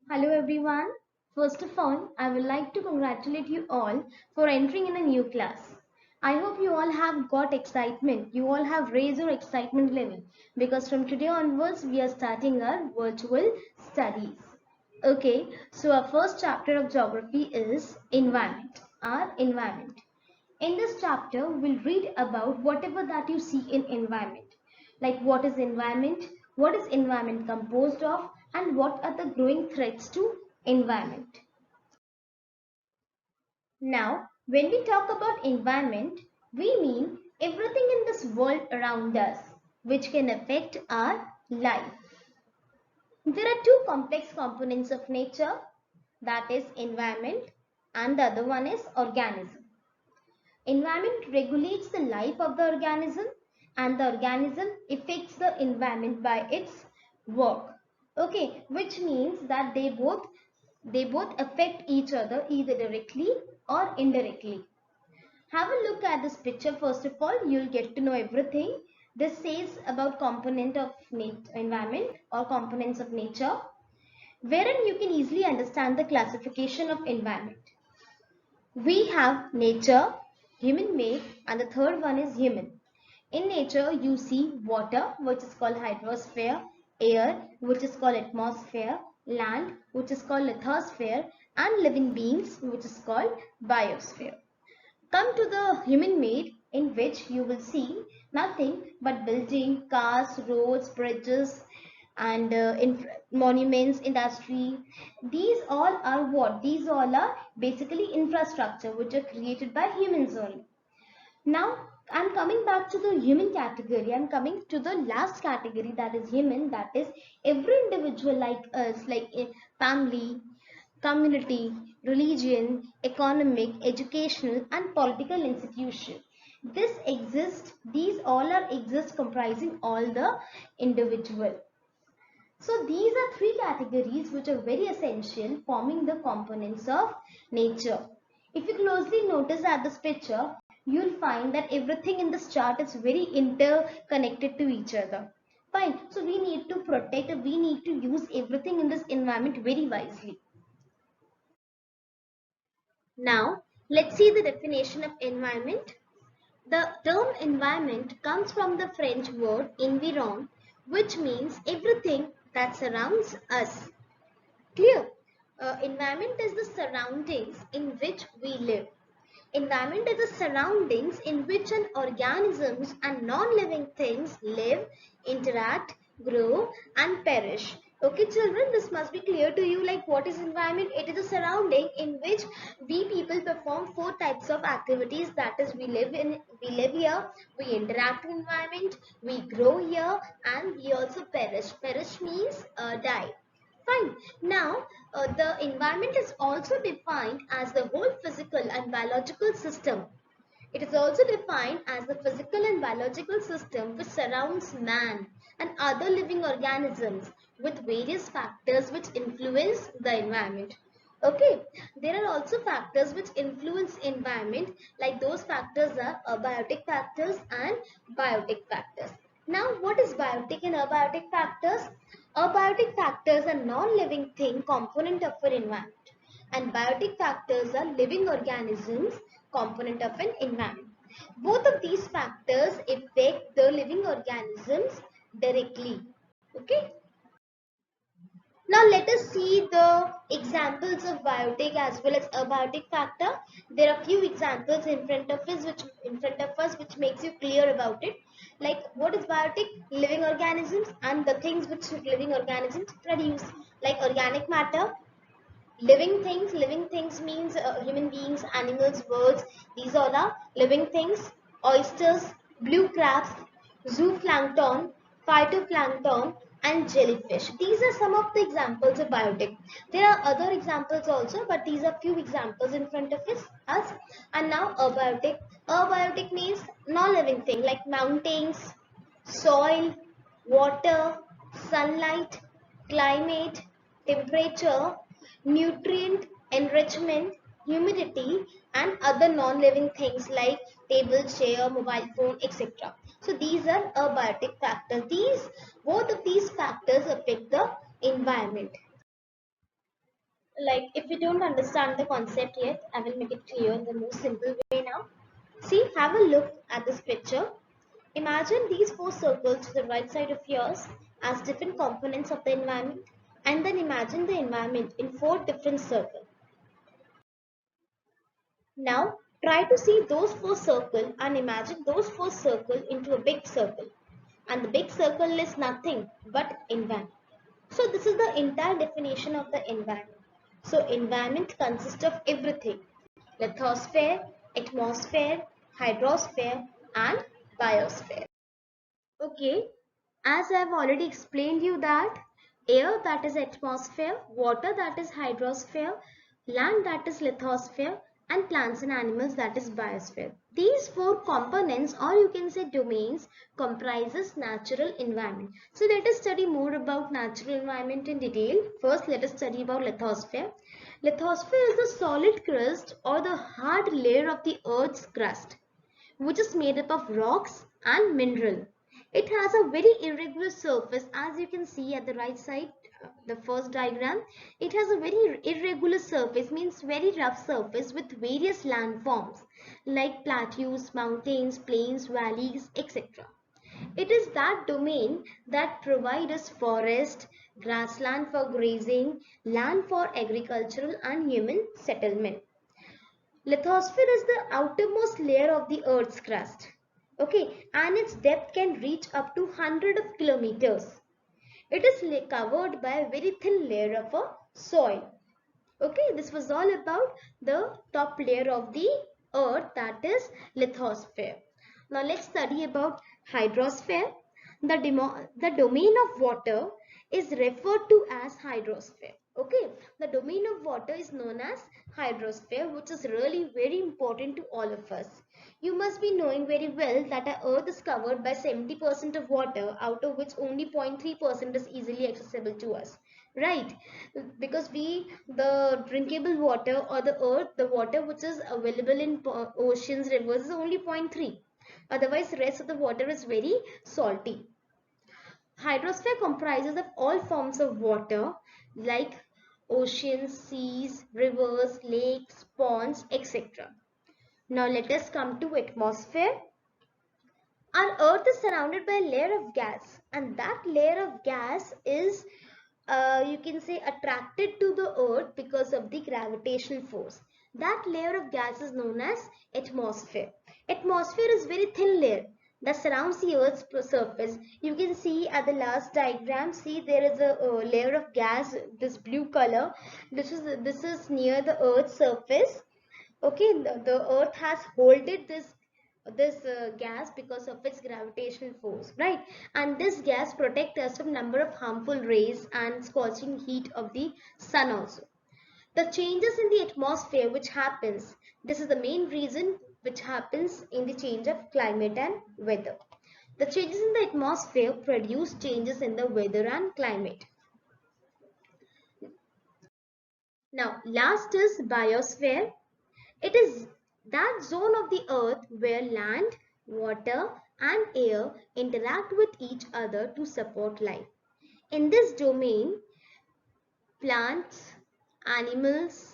Hello everyone. First of all, I would like to congratulate you all for entering in a new class. I hope you all have got excitement. You all have raised your excitement level because from today onwards we are starting our virtual studies. Okay, so our first chapter of geography is environment. Our environment. In this chapter, we'll read about whatever that you see in environment. Like what is environment composed of, and what are the growing threats to environment. Now, when we talk about environment, we mean everything in this world around us, which can affect our life. There are two complex components of nature, that is environment, and the other one is organism. Environment regulates the life of the organism and the organism affects the environment by its work. Okay, which means that they both affect each other either directly or indirectly. Have a look at this picture first of all, you'll get to know everything. This says about component of environment or components of nature, wherein you can easily understand the classification of environment. We have nature, human made, and the third one is human. In nature, you see water, which is called hydrosphere, air, which is called atmosphere, land, which is called lithosphere, and living beings, which is called biosphere. Come to the human made, in which you will see nothing but building, cars, roads, bridges, and monuments, industry. These all are what? These all are basically infrastructure which are created by humans only. Now I'm coming back to the human category. I'm coming to the last category, that is human. That is every individual like us, like family, community, religion, economic, educational, and political institution. This exists. These all are exist comprising all the individual. So these are three categories which are very essential, forming the components of nature. If you closely notice at this picture, you'll find that everything in this chart is very interconnected to each other. Fine. So we need to protect, we need to use everything in this environment very wisely. Now, let's see the definition of environment. The term environment comes from the French word environ, which means everything that surrounds us. Clear? Environment is the surroundings in which we live. Environment is the surroundings in which an organisms and non-living things live, interact, grow, and perish. Okay, children, this must be clear to you. Like, what is environment? It is a surrounding in which we people perform four types of activities. That is, we live here, we interact with environment, we grow here, and we also perish. Perish means die. Fine. Now, the environment is also defined as the whole physical and biological system. It is also defined as the physical and biological system which surrounds man and other living organisms with various factors which influence the environment. Okay, there are also factors which influence environment, like those factors are abiotic factors and biotic factors. Now, what is biotic and abiotic factors? Abiotic factors are non-living thing component of an environment, and biotic factors are living organisms component of an environment. Both of these factors affect the living organisms directly. Okay. Now let us see the examples of biotic as well as abiotic factor. There are few examples in front of us which makes you clear about it. Like, what is biotic? Living organisms and the things which living organisms produce, like organic matter. Living things means human beings, animals, birds. These all are living things. Oysters, blue crabs, zooplankton, phytoplankton, and jellyfish. These are some of the examples of biotic. There are other examples also, but these are few examples in front of us. And now abiotic. Abiotic means non-living thing like mountains, soil, water, sunlight, climate, temperature, nutrient enrichment, humidity, and other non-living things like table, chair, mobile phone, etc. So these are abiotic factors. Both of these factors affect the environment. Like if you don't understand the concept yet, I will make it clear in the most simple way now. See, have a look at this picture. Imagine these four circles to the right side of yours as different components of the environment, and then imagine the environment in four different circles. Now try to see those four circles and imagine those four circles into a big circle, and the big circle is nothing but environment. So this is the entire definition of the environment. So environment consists of everything: lithosphere, atmosphere, hydrosphere, and biosphere. Okay, as I have already explained you that air, that is atmosphere, water, that is hydrosphere, land, that is lithosphere, and plants and animals, that is biosphere. These four components, or you can say domains, comprises natural environment. So let us study more about natural environment in detail. First, let us study about lithosphere. Lithosphere is the solid crust or the hard layer of the earth's crust, which is made up of rocks and mineral. It has a very irregular surface, as you can see at the right side, the first diagram. It has a very irregular surface, means very rough surface with various landforms like plateaus, mountains, plains, valleys, etc. It is that domain that provides us forest, grassland for grazing, land for agricultural and human settlement. Lithosphere is the outermost layer of the Earth's crust. Okay, and its depth can reach up to 100 of kilometers. It is covered by a very thin layer of a soil. Okay, this was all about the top layer of the Earth, that is lithosphere. Now let's study about hydrosphere. The domain of water is referred to as hydrosphere. Okay, the domain of water is known as hydrosphere, which is really very important to all of us. You must be knowing very well that our earth is covered by 70% of water, out of which only 0.3% is easily accessible to us, right? Because the drinkable water, or the earth, the water which is available in oceans, rivers, is only 0.3. Otherwise the rest of the water is very salty. Hydrosphere comprises of all forms of water like oceans, seas, rivers, lakes, ponds, etc. Now let us come to atmosphere. Our earth is surrounded by a layer of gas, and that layer of gas is, you can say, attracted to the earth because of the gravitational force. That layer of gas is known as atmosphere. Atmosphere is very thin layer that surrounds the earth's surface. You can see at the last diagram, see there is a layer of gas, this blue color. This is near the earth's surface. Okay, the earth has holded this gas because of its gravitational force, right? And this gas protects us from number of harmful rays and scorching heat of the sun also. The changes in the atmosphere which happens, this is the main reason which happens in the change of climate and weather. The changes in the atmosphere produce changes in the weather and climate. Now last is biosphere. It is that zone of the earth where land, water, and air interact with each other to support life. In this domain, plants, animals,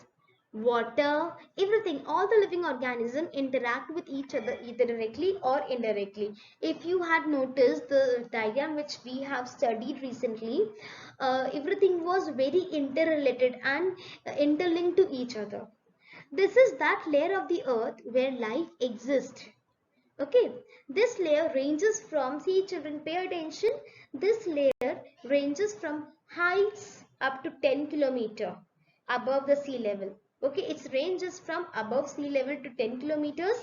water, everything, all the living organisms interact with each other either directly or indirectly. If you had noticed the diagram which we have studied recently, everything was very interrelated and interlinked to each other. This is that layer of the earth where life exists. Okay, this layer ranges from, see children, pay attention, this layer ranges from heights up to 10 kilometer above the sea level. Okay, its range is from above sea level to 10 kilometers,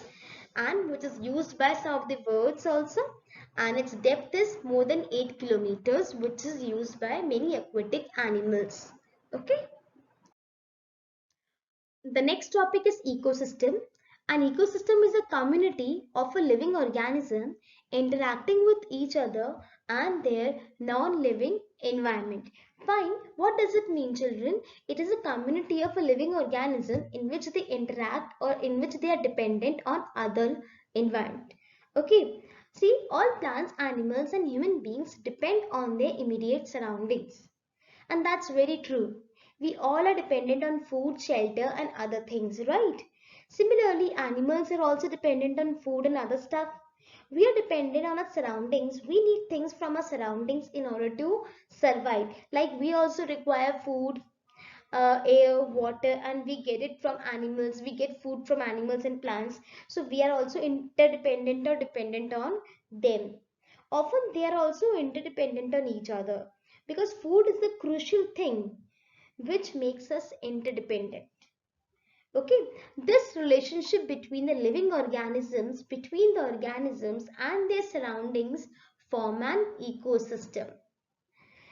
and which is used by some of the birds also, and its depth is more than 8 kilometers, which is used by many aquatic animals. Okay. The next topic is ecosystem. An ecosystem is a community of a living organism interacting with each other and their non-living environment. Fine. What does it mean, children? It is a community of a living organism in which they interact or in which they are dependent on other environment. Okay. See, all plants, animals and human beings depend on their immediate surroundings. And that's very true. We all are dependent on food, shelter and other things, right? Similarly, animals are also dependent on food and other stuff. We are dependent on our surroundings. We need things from our surroundings in order to survive. Like we also require food, air, water, and we get it from animals. We get food from animals and plants. So we are also interdependent or dependent on them. Often they are also interdependent on each other because food is the crucial thing which makes us interdependent. Okay, this relationship between the living organisms, between the organisms and their surroundings form an ecosystem.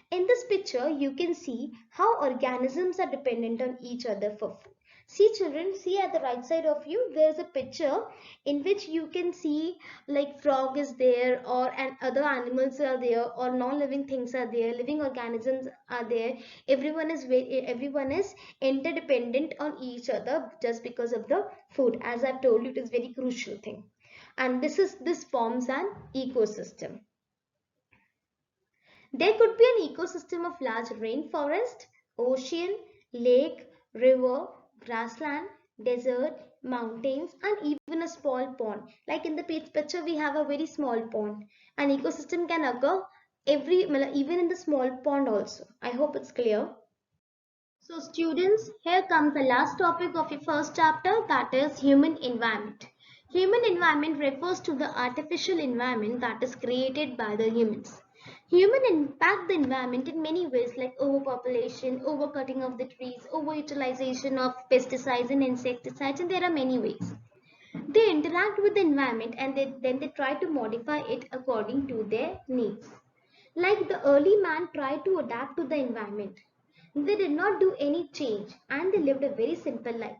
In this picture, you can see how organisms are dependent on each other for food. See children, see at the right side of you, there is a picture in which you can see like frog is there or and other animals are there or non-living things are there, living organisms are there. Everyone is interdependent on each other just because of the food. As I've told you, it is very crucial thing. And this forms an ecosystem. There could be an ecosystem of large rainforest, ocean, lake, river, grassland, desert, mountains, and even a small pond. Like in the picture, we have a very small pond. An ecosystem can occur even in the small pond also. I hope it's clear. So students, here comes the last topic of your first chapter, that is human environment. Human environment refers to the artificial environment that is created by the humans. Humans impact the environment in many ways like overpopulation, overcutting of the trees, overutilization of pesticides and insecticides, and there are many ways. They interact with the environment and then they try to modify it according to their needs. Like the early man tried to adapt to the environment. They did not do any change and they lived a very simple life.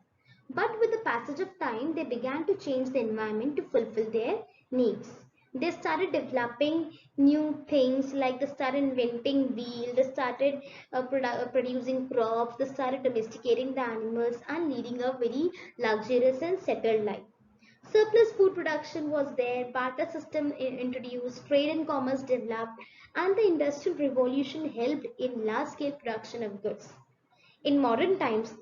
But with the passage of time, they began to change the environment to fulfill their needs. They started developing new things like they started inventing wheel, they started producing crops, they started domesticating the animals and leading a very luxurious and settled life. Surplus food production was there, barter system introduced, trade and commerce developed, and the industrial revolution helped in large-scale production of goods. In modern times,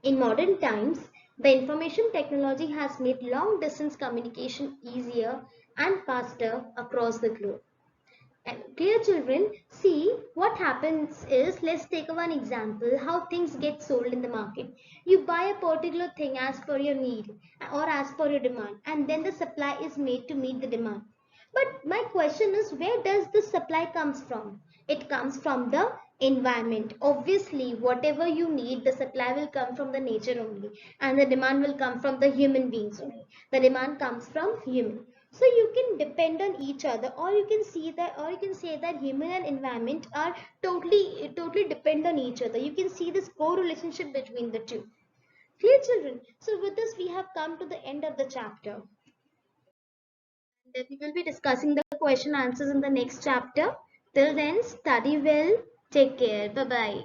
in modern times, the information technology has made long-distance communication easier and faster across the globe. And dear children, see what happens is, let's take one example how things get sold in the market. You buy a particular thing as per your need or as per your demand, and then the supply is made to meet the demand. But my question is, where does the supply comes from? It comes from the environment. Obviously, whatever you need, the supply will come from the nature only, and the demand will come from the human beings only. The demand comes from human. So you can depend on each other, or you can say that human and environment are totally depend on each other. You can see this correlationship between the two. Clear children? So with this we have come to the end of the chapter. And we will be discussing the question answers in the next chapter. Till then, study well. Take care. Bye bye.